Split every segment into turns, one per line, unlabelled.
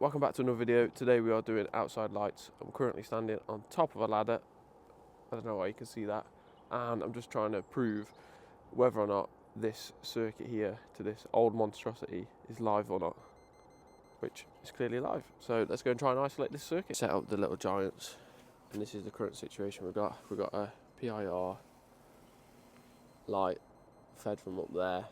Welcome back to another video. Today we are doing outside lights. I'm currently standing on top of a ladder. I don't know why you can see that. And I'm just trying to prove whether or not this circuit here to this old monstrosity is live or not, which is clearly live. So let's go and try and isolate this circuit. Set up the little giants, and this is the current situation we've got. We've got a PIR light fed from up there,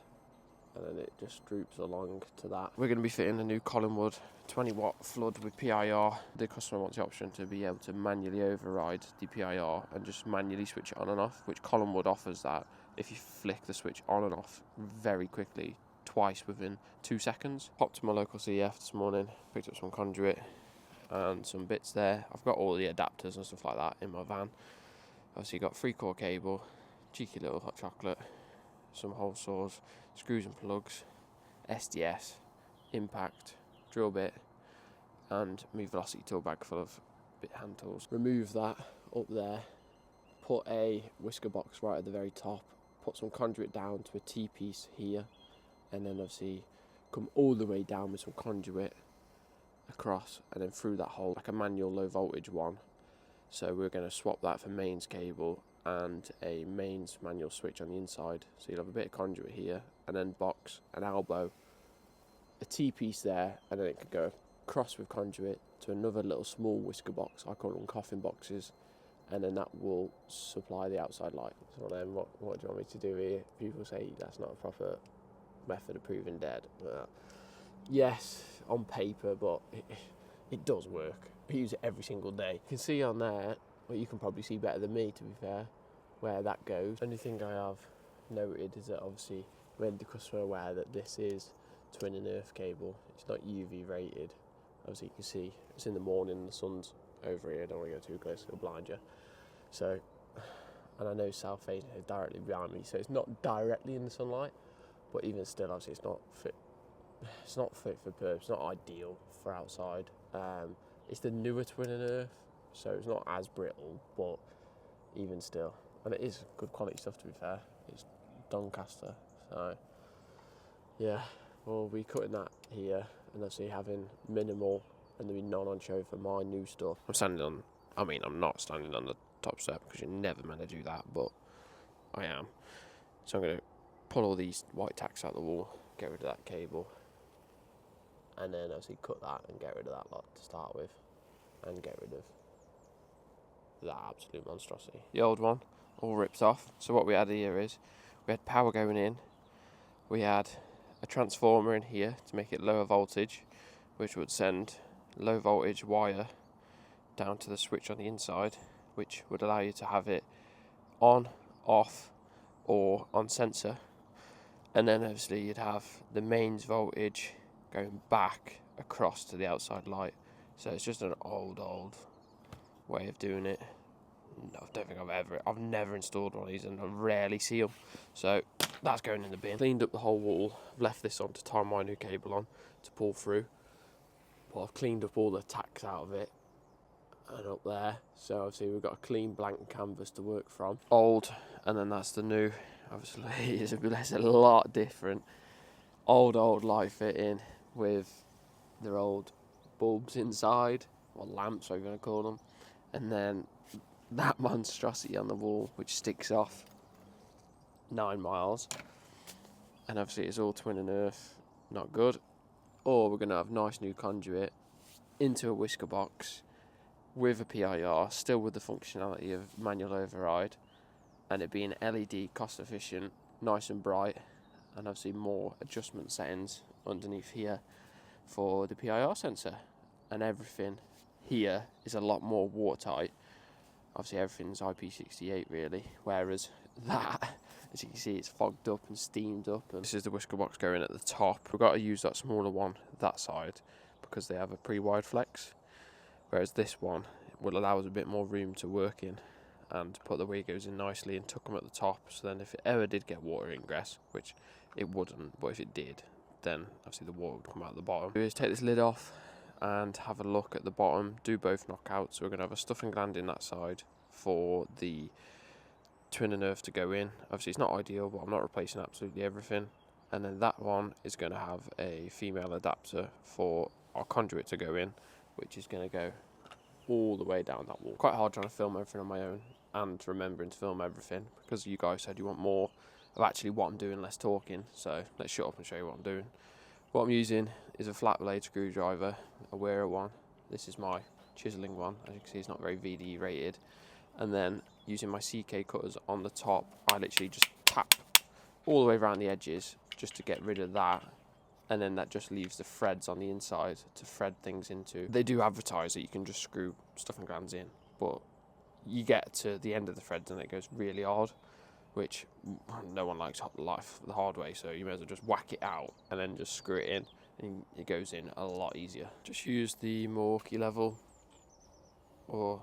and then it just droops along to that. We're going to be fitting a new Collingwood 20 watt flood with PIR. The customer wants the option to be able to manually override the PIR and just manually switch it on and off, which Collingwood offers that if you flick the switch on and off very quickly, twice within 2 seconds. Popped to my local CEF this morning, picked up some conduit and some bits there. I've got all the adapters and stuff like that in my van. Obviously got 3-core cable, cheeky little hot chocolate, some hole saws, screws and plugs, SDS, impact, drill bit, and my velocity tool bag full of bit hand tools. Remove that up there, put a whisker box right at the very top, put some conduit down to a T-piece here, and then obviously come all the way down with some conduit across and then through that hole, like a manual low voltage one. So we're going to swap that for mains cable and a mains manual switch on the inside. So you'll have a bit of conduit here, and then box, an elbow, a T-piece there, and then it could go across with conduit to another little small whisker box. I call them coffin boxes, and then that will supply the outside light. So then what do you want me to do here? People say that's not a proper method of proving dead. Yes, on paper, but it does work. I use it every single day. You can see on there, well, you can probably see better than me, to be fair, where that goes. Only thing I have noted is that obviously made the customer aware that this is twin and earth cable. It's not UV rated. Obviously you can see it's in the morning, the sun's over here, don't want to go too close, it'll blind you. So, and I know south facing is directly behind me, so it's not directly in the sunlight, but even still, obviously it's not fit for purpose, it's not ideal for outside. It's the newer twin and earth, so it's not as brittle, but even still, and it is good quality stuff, to be fair. It's Doncaster, so yeah, we'll be cutting that here and obviously having minimal and there'll be none on show for my new stuff. I'm not standing on the top step because you're never meant to do that, but I am. So I'm going to pull all these white tacks out of the wall, get rid of that cable, and then obviously cut that and get rid of that lot to start with, and get rid of that absolute monstrosity. The old one all ripped off. So what we had here is we had power going in, we had a transformer in here to make it lower voltage, which would send low voltage wire down to the switch on the inside, which would allow you to have it on, off, or on sensor. And then obviously you'd have the mains voltage going back across to the outside light. So it's just an old way of doing it. I don't think I've never installed one of these, and I rarely see them. So that's going in the bin. Cleaned up the whole wall, left this on to tie my new cable on to pull through. But I've cleaned up all the tacks out of it and up there. So obviously we've got a clean blank canvas to work from. Old, and then that's the new. Obviously it's a lot different. Old light fitting with their old bulbs inside, or lamps, whatever you want to call them, and then that monstrosity on the wall which sticks off 9 miles, and obviously it's all twin and earth, not good. Or we're going to have nice new conduit into a whisker box with a PIR, still with the functionality of manual override, and it being LED, cost efficient, nice and bright, and obviously more adjustment settings underneath here for the PIR sensor. And everything here is a lot more watertight. Obviously everything's IP68 really, whereas that, as you can see, it's fogged up and steamed up. And this is the whisker box going at the top. We've got to use that smaller one that side because they have a pre-wired flex, whereas this one will allow us a bit more room to work in and put the Wigos in nicely and tuck them at the top. So then if it ever did get water ingress, which it wouldn't, but if it did, then obviously the water would come out the bottom. Is take this lid off and have a look at the bottom, do both knockouts. So we're going to have a stuffing gland in that side for the twin and earth to go in. Obviously it's not ideal, but I'm not replacing absolutely everything. And then that one is going to have a female adapter for our conduit to go in, which is going to go all the way down that wall. Quite hard trying to film everything on my own and remembering to film everything, because you guys said you want more of actually what I'm doing, less talking. So let's shut up and show you what I'm doing. What I'm using is a flat blade screwdriver, a Wera one. This is my chiseling one. As you can see, it's not very VDE rated. And then using my CK cutters on the top, I literally just tap all the way around the edges just to get rid of that. And then that just leaves the threads on the inside to thread things into. They do advertise that you can just screw stuff and glands in, but you get to the end of the threads and it goes really hard, which no one likes life the hard way, so you may as well just whack it out and then just screw it in, and it goes in a lot easier. Just use the Milwaukee level, or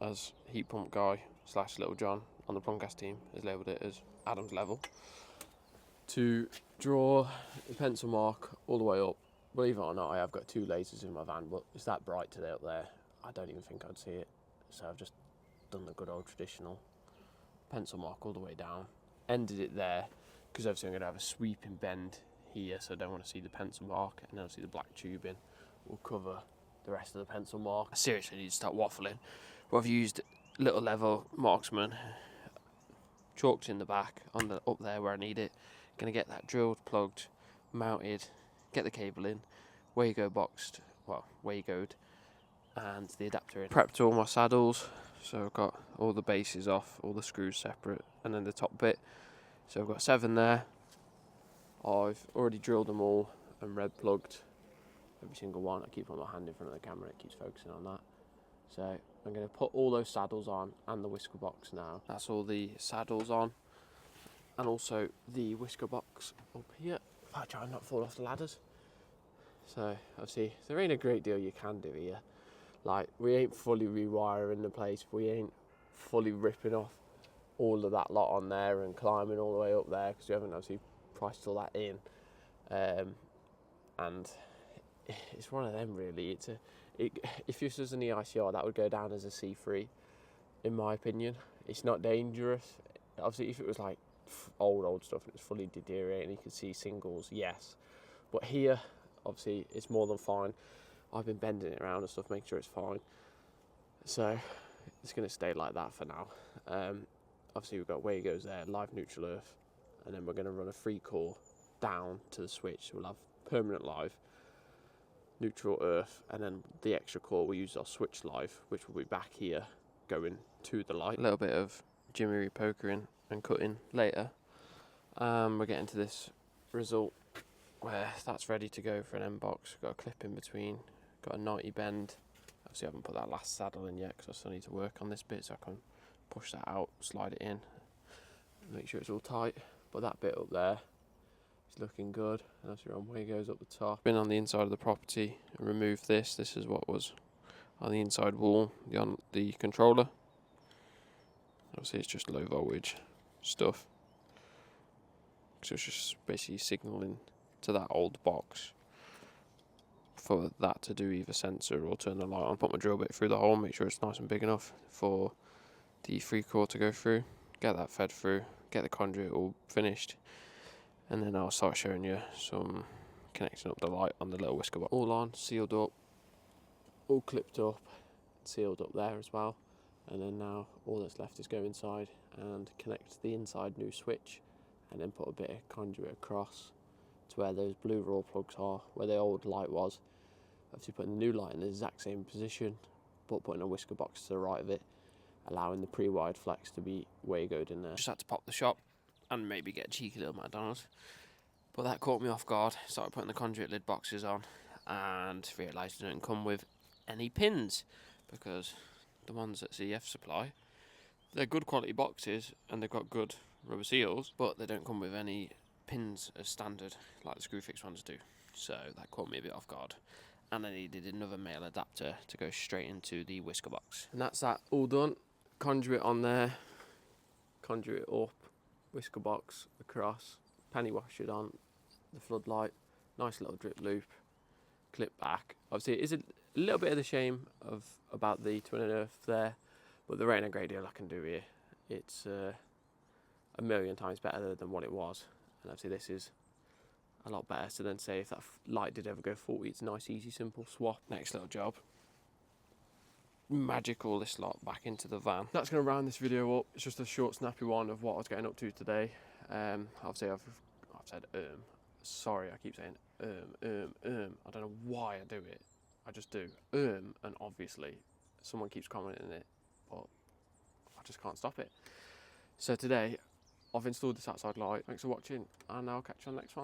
as Heat Pump Guy / Little John on the Plumcast team has labelled it as Adam's level, to draw the pencil mark all the way up. Believe it or not, I have got 2 lasers in my van, but it's that bright today up there, I don't even think I'd see it. So I've just done the good old traditional pencil mark all the way down, ended it there, because obviously I'm going to have a sweeping bend here, so I don't want to see the pencil mark, and then obviously the black tubing will cover the rest of the pencil mark. I seriously need to start waffling, but I've used little level marksman, chalked in the back on the up there where I need it. Going to get that drilled, plugged, mounted, get the cable in, Wago boxed, well, Wagoed, and the adapter in. Prepped all my saddles, so I've got all the bases off, all the screws separate, and then the top bit. So I've got 7 there. I've already drilled them all and red plugged every single one. I keep on my hand in front of the camera, it keeps focusing on that. So I'm going to put all those saddles on and the whisker box now. That's all the saddles on, and also the whisker box up here. If I try and not fall off the ladders. So obviously there ain't a great deal you can do here. Like, we ain't fully rewiring the place, we ain't fully ripping off all of that lot on there and climbing all the way up there, because we haven't obviously priced all that in. And it's one of them really. If this was an EICR, that would go down as a C3, in my opinion. It's not dangerous. Obviously, if it was like old stuff and it's fully deteriorating, you could see singles, yes. But here, obviously, it's more than fine. I've been bending it around and stuff, making sure it's fine. So it's going to stay like that for now. Obviously, we've got Wagos there, live neutral earth, and then we're going to run a 3-core down to the switch. So we'll have permanent live, neutral earth, and then the extra core we use our switch live, which will be back here going to the light. A little bit of jimmery pokering and cutting later. We're getting to this result where that's ready to go for an end box. Got a clip in between, got a 90 bend. Obviously I haven't put that last saddle in yet, because I still need to work on this bit, so I can push that out, slide it in, make sure it's all tight. But that bit up there is looking good, and as your own way goes up the top. Been on the inside of the property and removed this. This is what was on the inside wall, on the controller. Obviously it's just low voltage stuff, so it's just basically signalling to that old box for that to do either sensor or turn the light on. Put my drill bit through the hole, make sure it's nice and big enough for the 3-core to go through, get that fed through, get the conduit all finished, and then I'll start showing you some connecting up the light on the little whisker box. All on, sealed up, all clipped up, sealed up there as well. And then now all that's left is go inside and connect the inside new switch, and then put a bit of conduit across to where those blue raw plugs are, where the old light was. Obviously putting the new light in the exact same position, but putting a whisker box to the right of it, allowing the pre-wired flex to be Wagoed in there. Just had to pop the shop and maybe get a cheeky little McDonald's, but that caught me off guard. Started putting the conduit lid boxes on and realised it didn't come with any pins, because the ones that CF supply, they're good quality boxes and they've got good rubber seals, but they don't come with any pins as standard like the Screwfix ones do. So that caught me a bit off guard, and I needed another male adapter to go straight into the whisker box. And that's that all done. Conduit on there, conduit up, whisker box across, penny washed on the floodlight, nice little drip loop, clip back. Obviously it is a little bit of the shame about the twin and earth there, but there ain't a great deal I can do here. It's a million times better than what it was, and obviously this is a lot better to then say if that light did ever go faulty, it's a nice, easy, simple swap. Next little job. Magical this lot back into the van. That's going to round this video up. It's just a short, snappy one of what I was getting up to today. Obviously, I've said sorry, I keep saying I don't know why I do it. I just do and obviously someone keeps commenting it, but I just can't stop it. So today I've installed this outside light. Thanks for watching, and I'll catch you on the next one.